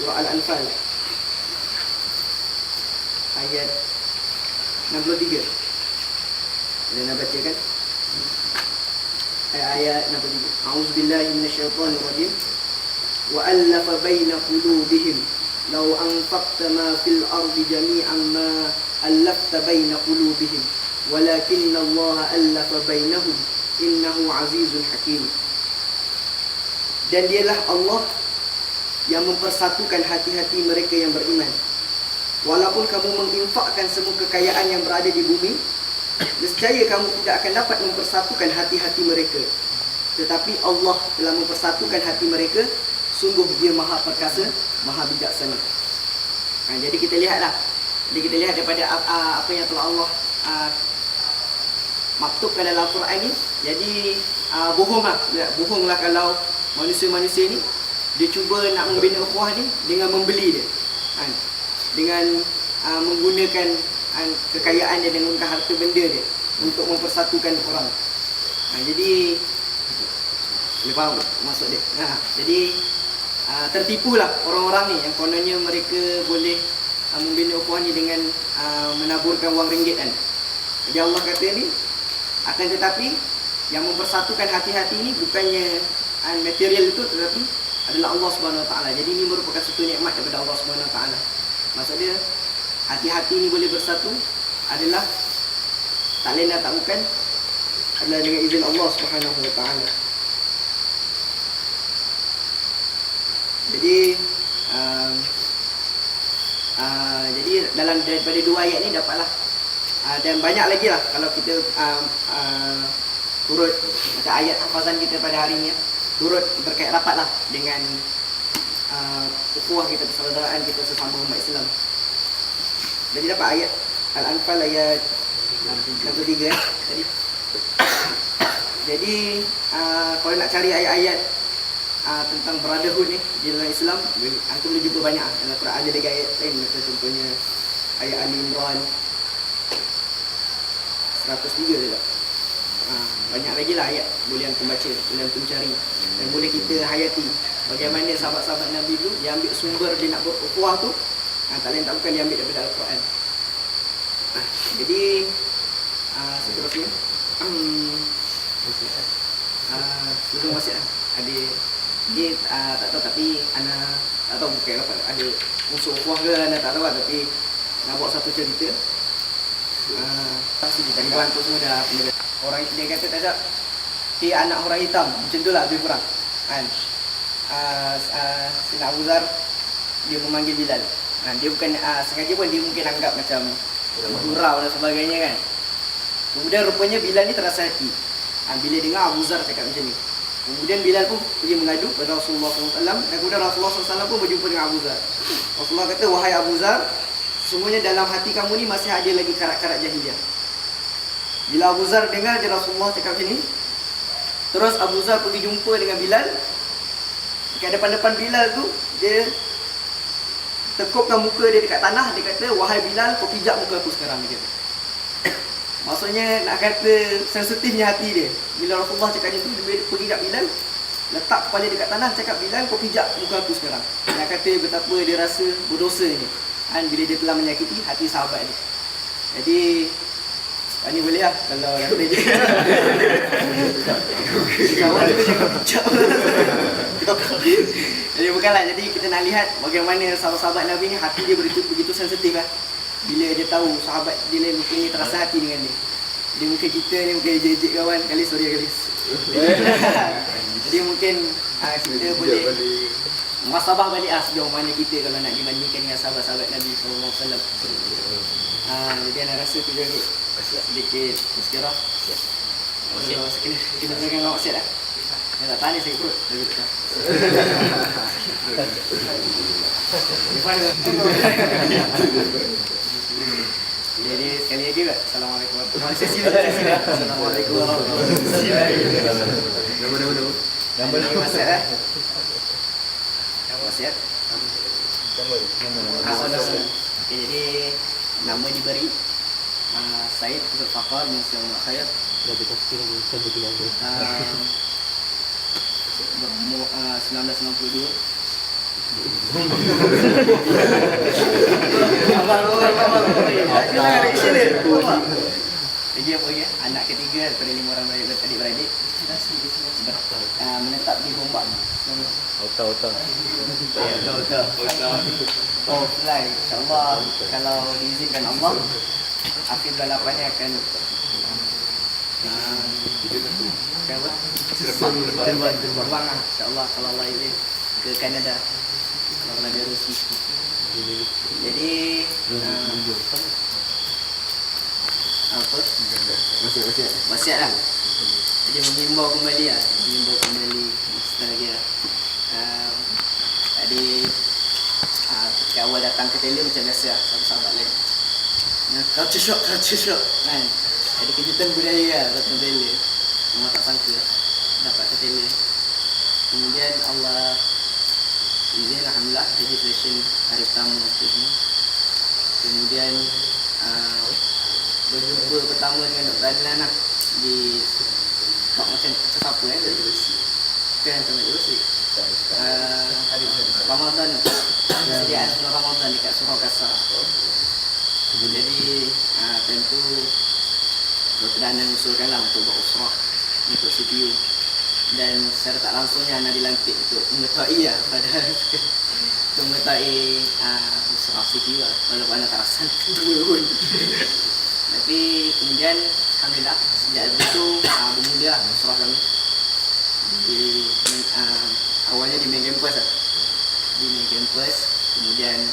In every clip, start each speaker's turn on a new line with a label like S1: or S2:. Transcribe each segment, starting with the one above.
S1: surah Al-Anfal ayat 63. Ada nak baca kan? Ayat 63. A'udzubillahi minasyaitonirrajim. Wa allafa baina qulubihim law anfaqta ma fil ardi jami'an ma allafta baina qulubihim walakinna Allah allafa bainahum innahu azizun hakim. Dan dialah Allah yang mempersatukan hati-hati mereka yang beriman. Walaupun kamu menginfakkan semua kekayaan yang berada di bumi, nescaya kamu tidak akan dapat mempersatukan hati-hati mereka. Tetapi Allah telah mempersatukan hati mereka. Sungguh dia maha perkasa, maha bijaksana. Jadi kita lihatlah. Jadi kita lihat daripada apa yang telah Allah maktubkan dalam Al-Quran ni. Jadi bohonglah kalau manusia-manusia ni dia cuba nak membina ukhuwah ni dengan membeli dia. Dengan menggunakan kekayaan dia, dengan harta benda dia untuk mempersatukan orang. Jadi boleh faham maksud dia. Jadi tertipulah orang-orang ni yang kononnya mereka boleh membina ukhuwah ni dengan menaburkan wang ringgit kan. Jadi Allah kata ni, akan tetapi yang mempersatukan hati-hati ni bukannya material itu, tetapi adalah Allah Subhanahu Wa Taala. Jadi ini merupakan satu nikmat daripada Allah Subhanahu Wa Taala. Maksudnya hati-hati ni boleh bersatu adalah tak lain dan tak bukan adalah dengan izin Allah Subhanahu Wa Taala. Jadi jadi dalam daripada dua ayat ni dapatlah dan banyak lagi lah kalau kita turut macam ayat hafazan kita pada hari ni turut berkait rapatlah dengan ukhuwah kita, persaudaraan kita sesama umat Islam. Jadi dapat ayat Al-Anfal ayat 63 tadi. Jadi kalau nak cari ayat-ayat tentang brotherhood ni di dalam Islam, antum boleh jumpa banyak dalam Quran. Ada lagi ayat lain macam contohnya ayat Ali Imran 103 juga. Banyak lagi lah ayat boleh antum baca, boleh antum cari dan boleh kita hayati bagaimana sahabat-sahabat Nabi dulu dia ambil sumber dia nak buat ukhuwah tu tak lain tak bukan dia ambil daripada Al-Quran. Jadi seterusnya sebelum wasiat ada dia tak tahu, tapi ana tak tahu bukan apa ada unsur ukhuwah ke ana tak tahu, tapi nak buat satu cerita. Taliban tu semua dah orang dia kata tak ada anak orang hitam macam itulah lebih kurang kan. Sina Abu Zar dia memanggil Bilal. Dia bukan sengaja pun, dia mungkin anggap macam gurau dan sebagainya kan. Kemudian rupanya Bilal ni terasa hati bila dengar Abu Zar cakap macam ni. Kemudian Bilal pun pergi mengadu kepada Rasulullah SAW, dan kemudian Rasulullah SAW pun berjumpa dengan Abu Zar. Rasulullah kata, wahai Abu Zar, sesungguhnya dalam hati kamu ni masih ada lagi karat-karat jahiliyah. Bila Abu Zar dengar je Rasulullah cakap macam ni, terus Abu Zar pergi jumpa dengan Bilal. Dekat depan-depan Bilal tu, dia tekupkan muka dia dekat tanah. Dia kata, wahai Bilal, kau pijak muka aku sekarang. Dia kata. Maksudnya nak kata sensitifnya hati dia. Bila Rasulullah cakap macam tu, dia pergi kat Bilal, letak kepala dekat tanah, cakap, Bilal, kau pijak muka aku sekarang. Nak kata betapa dia rasa berdosa ni bila dia telah menyakiti hati sahabat dia. Jadi ini boleh lah kalau yang boleh je. Kawan tu cakap pijak. Jadi bukanlah, jadi kita nak lihat bagaimana sahabat-sahabat Nabi ni hati dia begitu sensitif lah. Bila dia tahu sahabat dia ni mungkin terasa hati dengan dia. Dia mungkin kita ni mungkin jejek kawan kali, sorry kali. Jadi mungkin kita boleh muhasabah balik sejauh mana kita kalau nak dibandingkan dengan sahabat-sahabat Nabi SAW. Jadi anda rasa tu juga sedikit istirahat. Kita berikan awak siap lah. Saya tak tanya sakit perut. Jadi sekali lagi tak? Assalamualaikum warahmatullahi wabarakatuh. Assalamualaikum warahmatullahi wabarakatuh. Nama wasiat wasiat. Jadi nama diberi Said Zulfaqar bin Syamul Khair. Dah berkongsi lagi saya berbilang 1992 Jadi apa ya? Anak ketiga daripada 5 orang adik-beradik menetap di Gombak.
S2: Otak.
S1: Oh, fly. InsyaAllah kalau diizinkan Allah, akhir bulan 8 ni akan terbang lah. InsyaAllah kalau Allah izin ke Kanada. Kalau ada rezeki. Jadi apa? Wasiat lah. Jadi mengimbau kembali lagi lah. Tadi ketika awal datang ke tele macam biasa lah, sahabat-sahabat lain. Culture shock kan. Ada kejutan budaya lah datang tele. Memang tak sangka dapat ke tele. Kemudian Allah izin, alhamdulillah registration hari pertama tu semua. Kemudian berjumpa pertama dengan Dr. Adnan lah di talk macam apa kan sama Yusri Ramadan, persediaan sebelum Ramadan dekat Surau Kasar. Jadi tentu Dr. Adnan usulkan lah untuk buat usrah untuk CPU, dan secara tak langsungnya Ana dilantik untuk mengetahui lah pada untuk mengetahui usrah CPU lah, walaupun Ana tak rasa pun. Tapi kemudian alhamdulillah sejak itu bermula usrah kami di awalnya di main campus lah. Di main campus, kemudian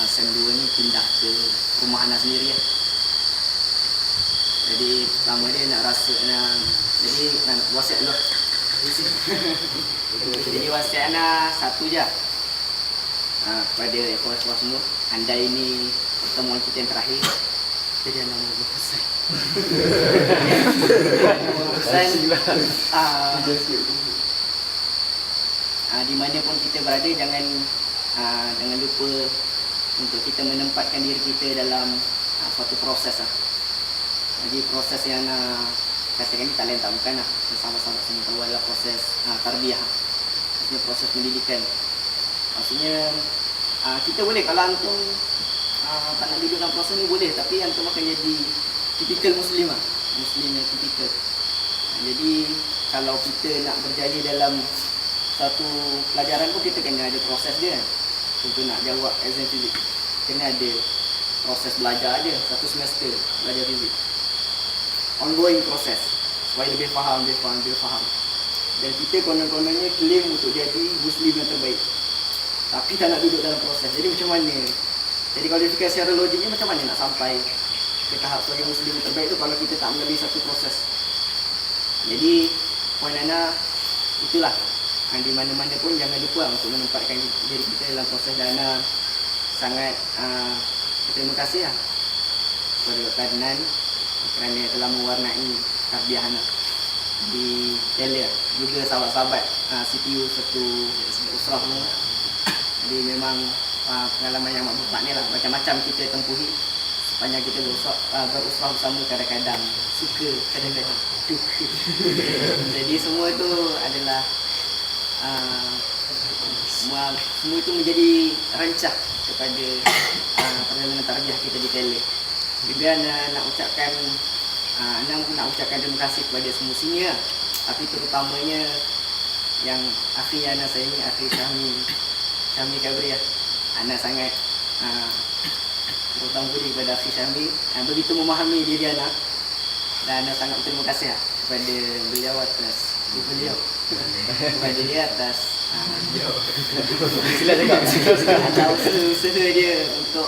S1: SEM 2 ni pindah ke rumah Ana sendiri lah. Jadi pertama dia nak jadi nak wasiat dulu. Jadi wasiat Ana satu je kepada ekor-ekor semua. Andai ini pertemuan kita yang terakhir, jadi Ana mau berpesan. Di mana pun kita berada, jangan lupa untuk kita menempatkan diri kita dalam suatu proses lah. Jadi proses yang katakan ni tak lain tak bukan lah, sama-sama semua tahu adalah proses tarbiyah, maksudnya proses pendidikan. Maksudnya kita boleh, kalau antum tak nak duduk dalam proses ni boleh, tapi antum akan jadi tipikal Muslim lah, Muslim yang tipikal. Jadi kalau kita nak berjaya dalam satu pelajaran pun, kita kena ada proses dia. Untuk nak jawab exam fizik, kena ada proses belajar dia, satu semester belajar fizik, ongoing proses supaya lebih faham. Dan kita konon-kononnya claim untuk jadi Muslim yang terbaik, tapi tak nak duduk dalam proses. Jadi macam mana? Jadi kalau difikir secara logiknya, macam mana nak sampai ke tahap sebagai Muslim yang terbaik tu kalau kita tak melalui satu proses? Jadi poin Ana itulah, di mana-mana pun jangan lupa untuk menempatkan diri kita dalam proses. Dan Ana sangat berterima kasih lah kepada Dr. Adnan kerana telah mewarnai tarbiyah Ana di tele, juga sahabat-sahabat CPU satu usrah semua. Jadi memang pengalaman yang amat bermakna lah. Macam-macam kita tempuhi sepanjang kita berusrah bersama, kadang-kadang suka, kadang-kadang duka. Jadi semua itu adalah semua itu menjadi rancak kepada perjalanan tarbiyah kita di tele. Juga nak ucapkan terima kasih kepada semua senior, tapi terutamanya yang akhi Ana saya ni, akhi Syahmi Kabriah. Ana sangat berhutang budi kepada akhi Syahmi, begitu memahami diri Ana, dan Ana sangat berterima kasih kepada beliau atas kepada dia atas usaha dia untuk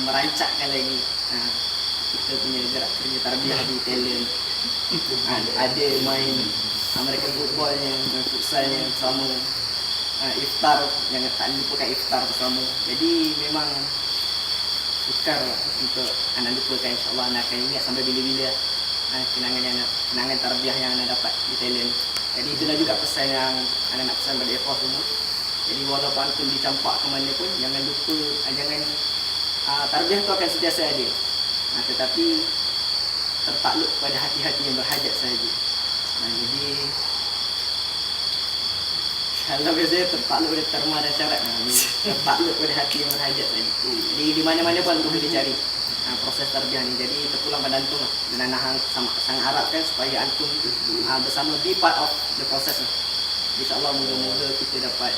S1: merancakkan lagi kita punya gerak kerja tarbiyah di talent. Ada main American footballnya, main futsalnya bersama, iftar, jangan tak lupakan iftar bersama. Jadi memang sukar lah untuk anak lupakan. InsyaAllah anak akan ingat sampai bila-bila kenangan tarbiyah yang anak dapat di talent. Jadi itulah juga pesan yang anak nak pesan pada ikhwah semua. Jadi walaupun antum dicampak ke mana pun, jangan lupa, tarbiyah tu akan sentiasa ada, tetapi tertakluk pada hati-hati yang berhajat sahaja. Jadi Kalau biasanya tertakluk pada terma dan syarat, tertakluk pada hati yang berhajat tadi. Jadi di mana-mana pun boleh dicari proses tarbiyah ni. Jadi terpulang pada antum lah. Dan Ana sangat harapkan supaya antum bersama be part of the process lah. InsyaAllah moga-moga kita dapat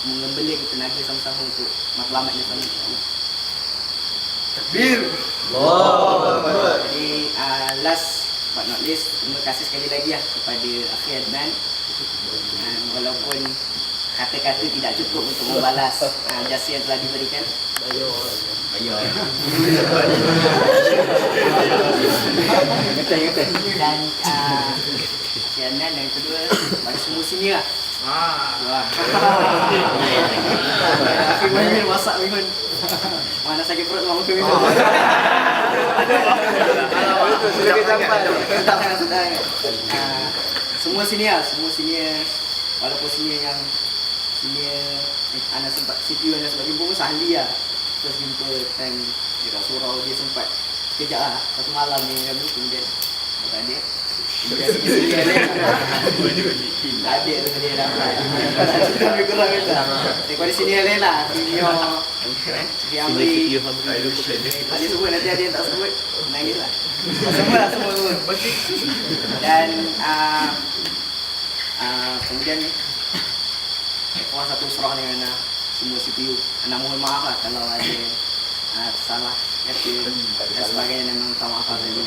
S1: mengembeling tenaga sama-sama untuk matlamat ni sama insyaAllah.
S3: Takbir.
S1: Jadi last but not least, terima kasih sekali lagi lah kepada Akhi Adnan. Walaupun kata-kata tidak cukup untuk membalas jasa yang telah diberikan.
S3: Ayah.
S1: Dan Akhi Adnan dan kedua bagi semua sini lah. Wah. Akhi Mimin masak Mimin. Mana sakit perut mau ke Mimin. Sedang. Semua senior, walaupun senior yang anak sempat CPU anak sempat jumpa pun sahli lah. Terus jumpa time dekat surau dia sempat kejap lah satu malam ni kami, kemudian tak ada. Kemudian senior tak ada tu dia dapat. Lebih kurang itu. Daripada senior lain lah, senior Amri. Tadi sebut nanti ada yang tak sebut, nangis lah. Semua dan kemudian Puan satu surah dengan semua CPU. Ana mohon maaf lah kalau ada salah kata dan sebagainya, dan minta maaf tadi.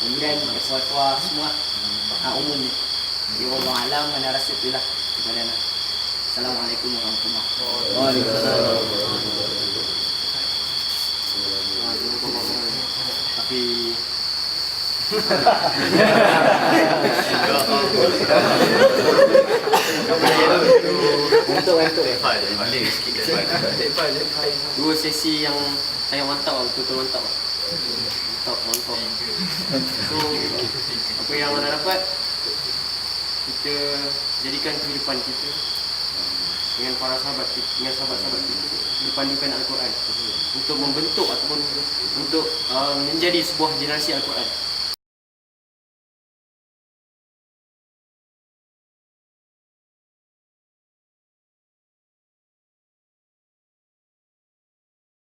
S1: Kemudian Puan semua umumnya. Ya Allah alam, mana rasa itulah kepada Ana. Assalamualaikum warahmatullahi wabarakatuh.
S2: Waalaikumsalam.
S1: Tapi
S4: Dua sesi yang sangat mantap lah, betul-betul mantap lah. Mantap. So, apa yang anda dapat, kita jadikan kehidupan kita dengan para sahabat kita, dengan sahabat-sahabat kita, dipandukan Al-Quran untuk membentuk ataupun untuk menjadi sebuah generasi Al-Quran.